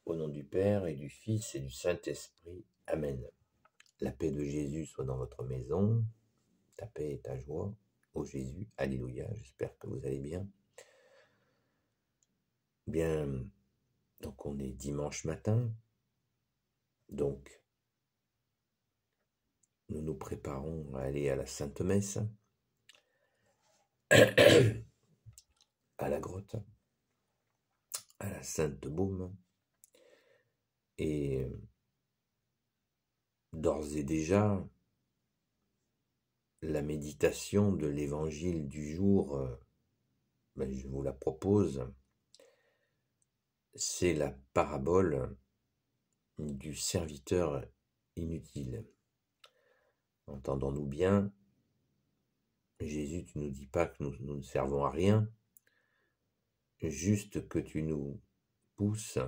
Au nom du Père et du Fils et du Saint-Esprit. Amen. La paix de Jésus soit dans votre maison, ta paix et ta joie. Ô Jésus, alléluia, j'espère que vous allez bien. Bien, donc on est dimanche matin, donc nous nous préparons à aller à la Sainte Messe, à la grotte, à la Sainte Baume, et d'ores et déjà, la méditation de l'évangile du jour, je vous la propose. C'est la parabole du serviteur inutile. Entendons-nous bien, Jésus, tu ne nous dis pas que nous ne servons à rien, juste que tu nous pousses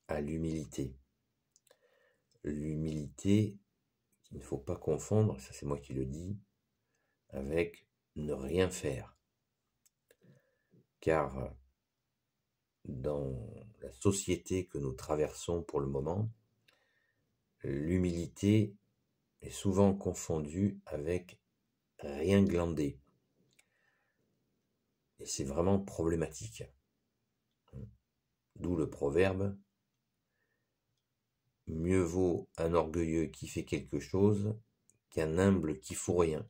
à l'humilité. L'humilité qu'il ne faut pas confondre, ça c'est moi qui le dis, avec ne rien faire. Car dans la société que nous traversons pour le moment, l'humilité est souvent confondue avec rien glander. Et c'est vraiment problématique. D'où le proverbe, mieux vaut un orgueilleux qui fait quelque chose qu'un humble qui fout rien.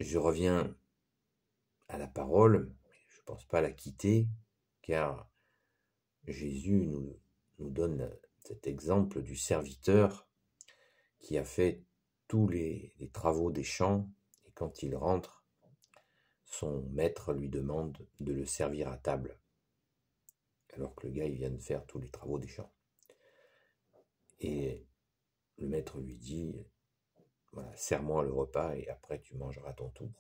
Je reviens à la parole, je ne pense pas la quitter, car Jésus nous donne cet exemple du serviteur qui a fait tous les travaux des champs, et quand il rentre, son maître lui demande de le servir à table, alors que le gars il vient de faire tous les travaux des champs. Et le maître lui dit, voilà, sers-moi le repas et après tu mangeras ton tour.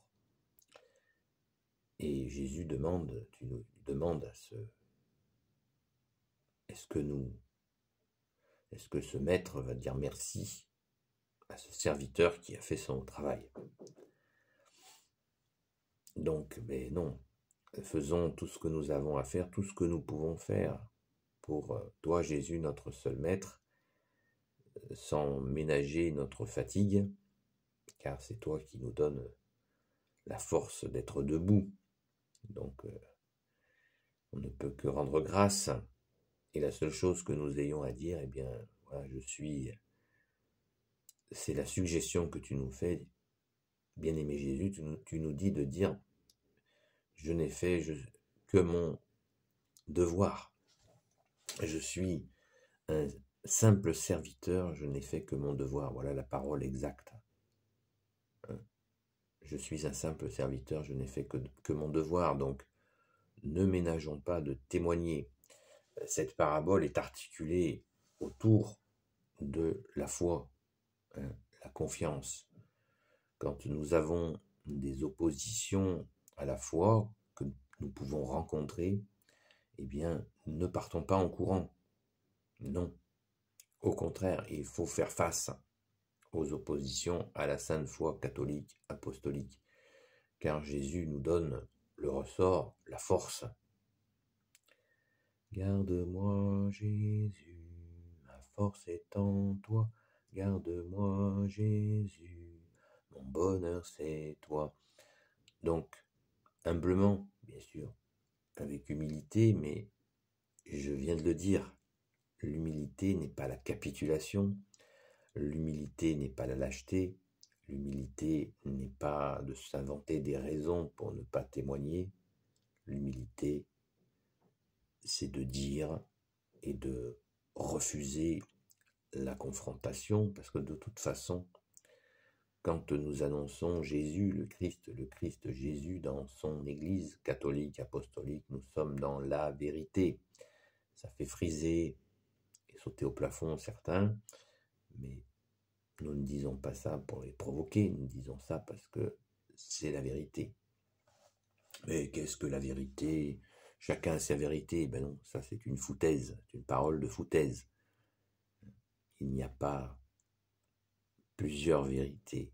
Et Jésus demande, tu nous demandes est-ce que ce maître va dire merci à ce serviteur qui a fait son travail? Donc, mais non, faisons tout ce que nous avons à faire, tout ce que nous pouvons faire pour toi, Jésus, notre seul maître, sans ménager notre fatigue, car c'est toi qui nous donnes la force d'être debout. Donc, on ne peut que rendre grâce. Et la seule chose que nous ayons à dire, eh bien, voilà, c'est la suggestion que tu nous fais, bien-aimé Jésus, tu nous dis de dire, je n'ai fait que mon devoir. Je suis un simple serviteur, je n'ai fait que mon devoir. Voilà la parole exacte. Je suis un simple serviteur, je n'ai fait que mon devoir. Donc, ne ménageons pas de témoigner. Cette parabole est articulée autour de la foi, la confiance. Quand nous avons des oppositions à la foi que nous pouvons rencontrer, eh bien, ne partons pas en courant. Non. Au contraire, il faut faire face aux oppositions à la sainte foi catholique, apostolique, car Jésus nous donne le ressort, la force. Garde-moi, Jésus, ma force est en toi. Garde-moi, Jésus, mon bonheur c'est toi. Donc, humblement, bien sûr, avec humilité, mais je viens de le dire, l'humilité n'est pas la capitulation, l'humilité n'est pas la lâcheté, l'humilité n'est pas de s'inventer des raisons pour ne pas témoigner, l'humilité, c'est de dire et de refuser la confrontation, parce que de toute façon, quand nous annonçons Jésus, le Christ Jésus dans son Église catholique, apostolique, nous sommes dans la vérité. Ça fait friser et sauter au plafond certains, mais nous ne disons pas ça pour les provoquer, nous disons ça parce que c'est la vérité. Mais qu'est-ce que la vérité? Chacun a sa vérité. Ben non, ça c'est une foutaise, c'est une parole de foutaise. Il n'y a pas plusieurs vérités.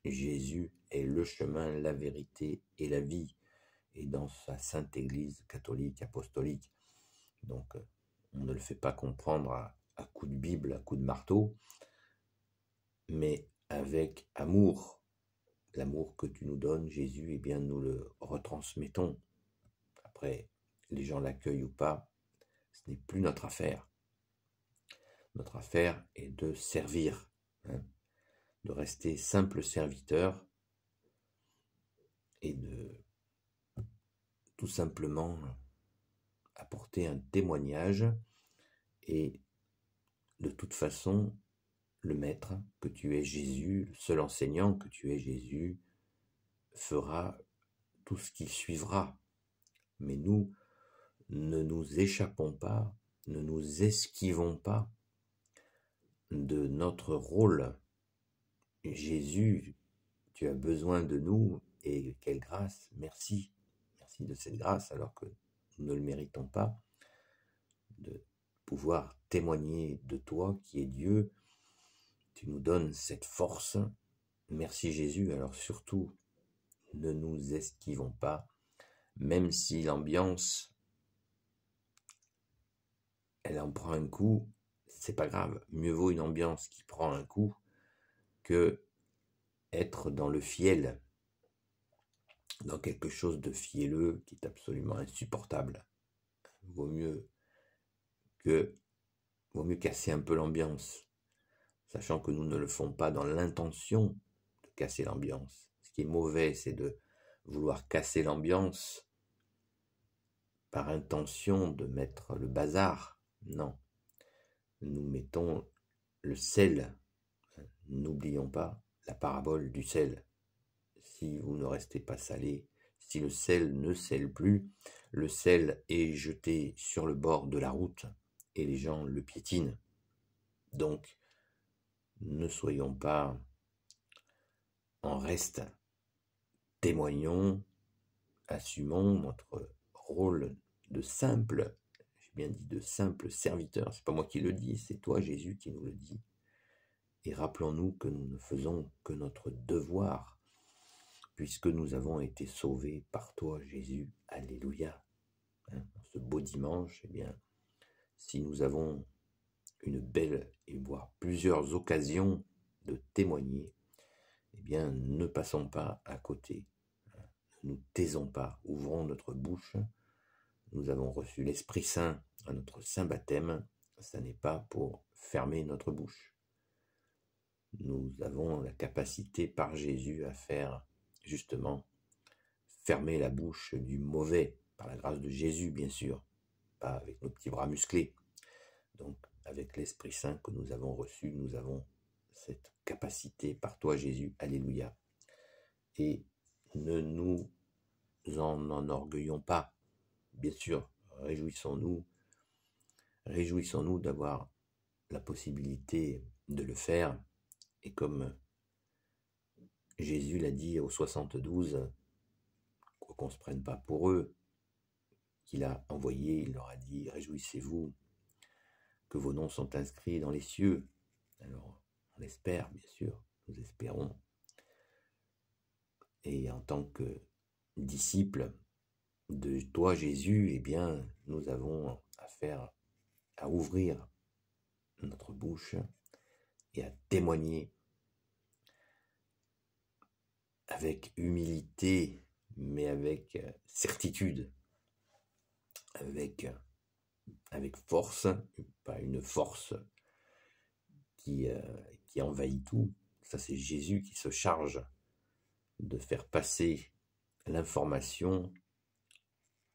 Jésus est le chemin, la vérité et la vie. Et dans sa sainte Église catholique, apostolique, Donc, on ne le fait pas comprendre à coups de Bible, à coups de marteau, mais avec amour. L'amour que tu nous donnes, Jésus, eh bien, nous le retransmettons. Après, les gens l'accueillent ou pas, ce n'est plus notre affaire. Notre affaire est de servir, hein, de rester simple serviteur et de tout simplement apporter un témoignage et de toute façon, le maître que tu es Jésus, le seul enseignant que tu es Jésus, fera tout ce qui suivra. Mais nous ne nous échappons pas, ne nous esquivons pas de notre rôle. Jésus, tu as besoin de nous et quelle grâce, merci. Merci de cette grâce alors que nous ne le méritons pas, de pouvoir témoigner de toi qui es Dieu. Tu nous donnes cette force. Merci Jésus. Alors surtout, ne nous esquivons pas, même si l'ambiance, elle en prend un coup, c'est pas grave. Mieux vaut une ambiance qui prend un coup que être dans le fiel, dans quelque chose de fielleux qui est absolument insupportable. Vaut mieux casser un peu l'ambiance, sachant que nous ne le faisons pas dans l'intention de casser l'ambiance. Ce qui est mauvais, c'est de vouloir casser l'ambiance par intention de mettre le bazar. Non, nous mettons le sel. N'oublions pas la parabole du sel. Si vous ne restez pas salé, si le sel ne sèle plus, le sel est jeté sur le bord de la route et les gens le piétinent. Donc, ne soyons pas en reste. Témoignons, assumons notre rôle de simple, j'ai bien dit de simple serviteur. C'est pas moi qui le dis, c'est toi Jésus qui nous le dit. Et rappelons-nous que nous ne faisons que notre devoir, puisque nous avons été sauvés par toi Jésus. Alléluia. Ce beau dimanche, eh bien, si nous avons une belle et voire plusieurs occasions de témoigner, eh bien, ne passons pas à côté. Ne nous taisons pas, ouvrons notre bouche. Nous avons reçu l'Esprit Saint à notre Saint Baptême. Ça n'est pas pour fermer notre bouche. Nous avons la capacité par Jésus à faire justement fermer la bouche du mauvais, par la grâce de Jésus bien sûr, pas avec nos petits bras musclés. Donc avec l'Esprit Saint que nous avons reçu, nous avons cette capacité par toi Jésus, alléluia. Et ne nous en enorgueillons pas, bien sûr, réjouissons-nous d'avoir la possibilité de le faire. Et comme Jésus l'a dit aux 72, quoi qu'on ne se prenne pas pour eux, qu'il a envoyé, il leur a dit « Réjouissez-vous que vos noms sont inscrits dans les cieux ». Alors, on espère, bien sûr, nous espérons. Et en tant que disciples de toi, Jésus, eh bien, nous avons affaire à ouvrir notre bouche et à témoigner avec humilité, mais avec certitude, avec force, pas une force qui envahit tout. Ça, c'est Jésus qui se charge de faire passer l'information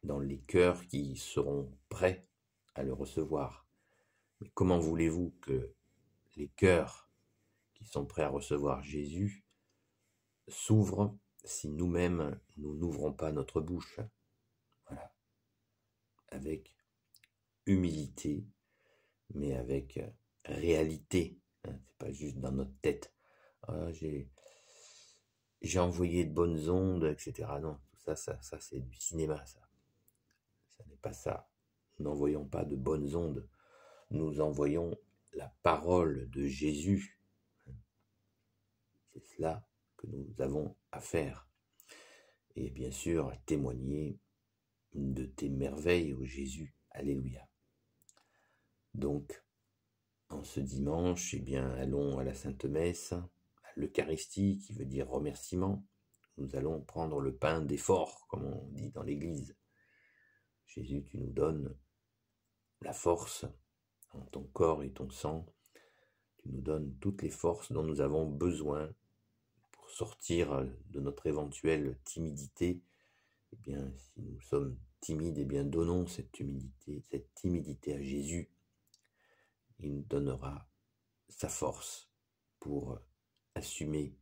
dans les cœurs qui seront prêts à le recevoir. Mais comment voulez-vous que les cœurs qui sont prêts à recevoir Jésus s'ouvrent si nous-mêmes, nous n'ouvrons pas notre bouche? Voilà. Avec humilité, mais avec réalité. C'est pas juste dans notre tête. Ah, j'ai envoyé de bonnes ondes, etc. Non, tout ça c'est du cinéma, ça. Ça n'est pas ça. Nous n'envoyons pas de bonnes ondes. Nous envoyons la parole de Jésus. C'est cela que nous avons à faire. Et bien sûr, à témoigner de tes merveilles, ô Jésus. Alléluia. Donc, en ce dimanche, eh bien, allons à la Sainte Messe, à l'Eucharistie, qui veut dire remerciement. Nous allons prendre le pain d'effort, comme on dit dans l'Église. Jésus, tu nous donnes la force en ton corps et ton sang. Tu nous donnes toutes les forces dont nous avons besoin pour sortir de notre éventuelle timidité. Eh bien, si nous sommes timides, eh bien, donnons cette timidité à Jésus. Il nous donnera sa force pour assumer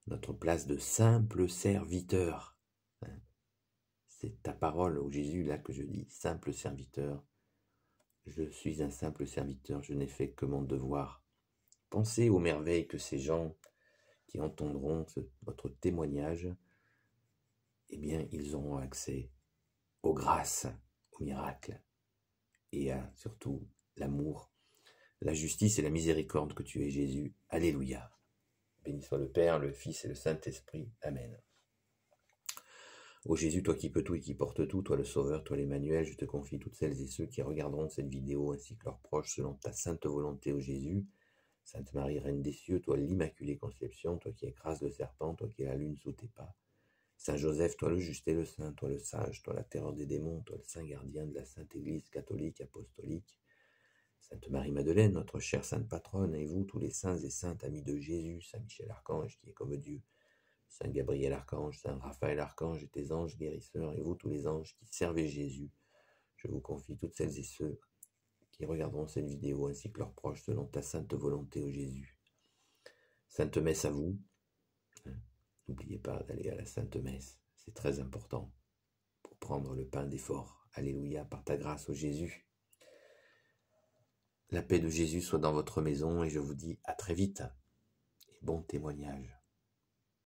notre place de simple serviteur. C'est ta parole, ô Jésus, là que je dis, simple serviteur. Je suis un simple serviteur, je n'ai fait que mon devoir. Pensez aux merveilles que ces gens qui entendront votre témoignage, eh bien, ils auront accès aux grâces, aux miracles, et à surtout l'amour, la justice et la miséricorde que tu es, Jésus. Alléluia. Béni soit le Père, le Fils et le Saint-Esprit. Amen. Ô Jésus, toi qui peux tout et qui portes tout, toi le Sauveur, toi l'Emmanuel, je te confie toutes celles et ceux qui regarderont cette vidéo ainsi que leurs proches selon ta sainte volonté, ô Jésus. Sainte Marie, Reine des cieux, toi l'Immaculée Conception, toi qui écrases le serpent, toi qui es la lune sous tes pas. Saint Joseph, toi le juste et le saint, toi le sage, toi la terreur des démons, toi le saint gardien de la Sainte Église catholique apostolique. Sainte Marie-Madeleine, notre chère sainte patronne, et vous, tous les saints et saintes amis de Jésus, Saint Michel Archange, qui est comme Dieu, Saint Gabriel Archange, Saint Raphaël Archange et tes anges guérisseurs, et vous, tous les anges qui servez Jésus, je vous confie toutes celles et ceux qui regarderont cette vidéo ainsi que leurs proches selon ta sainte volonté, ô Jésus. Sainte Messe à vous. N'oubliez pas d'aller à la Sainte Messe, c'est très important pour prendre le pain d'effort. Alléluia, par ta grâce, ô Jésus. La paix de Jésus soit dans votre maison et je vous dis à très vite et bon témoignage.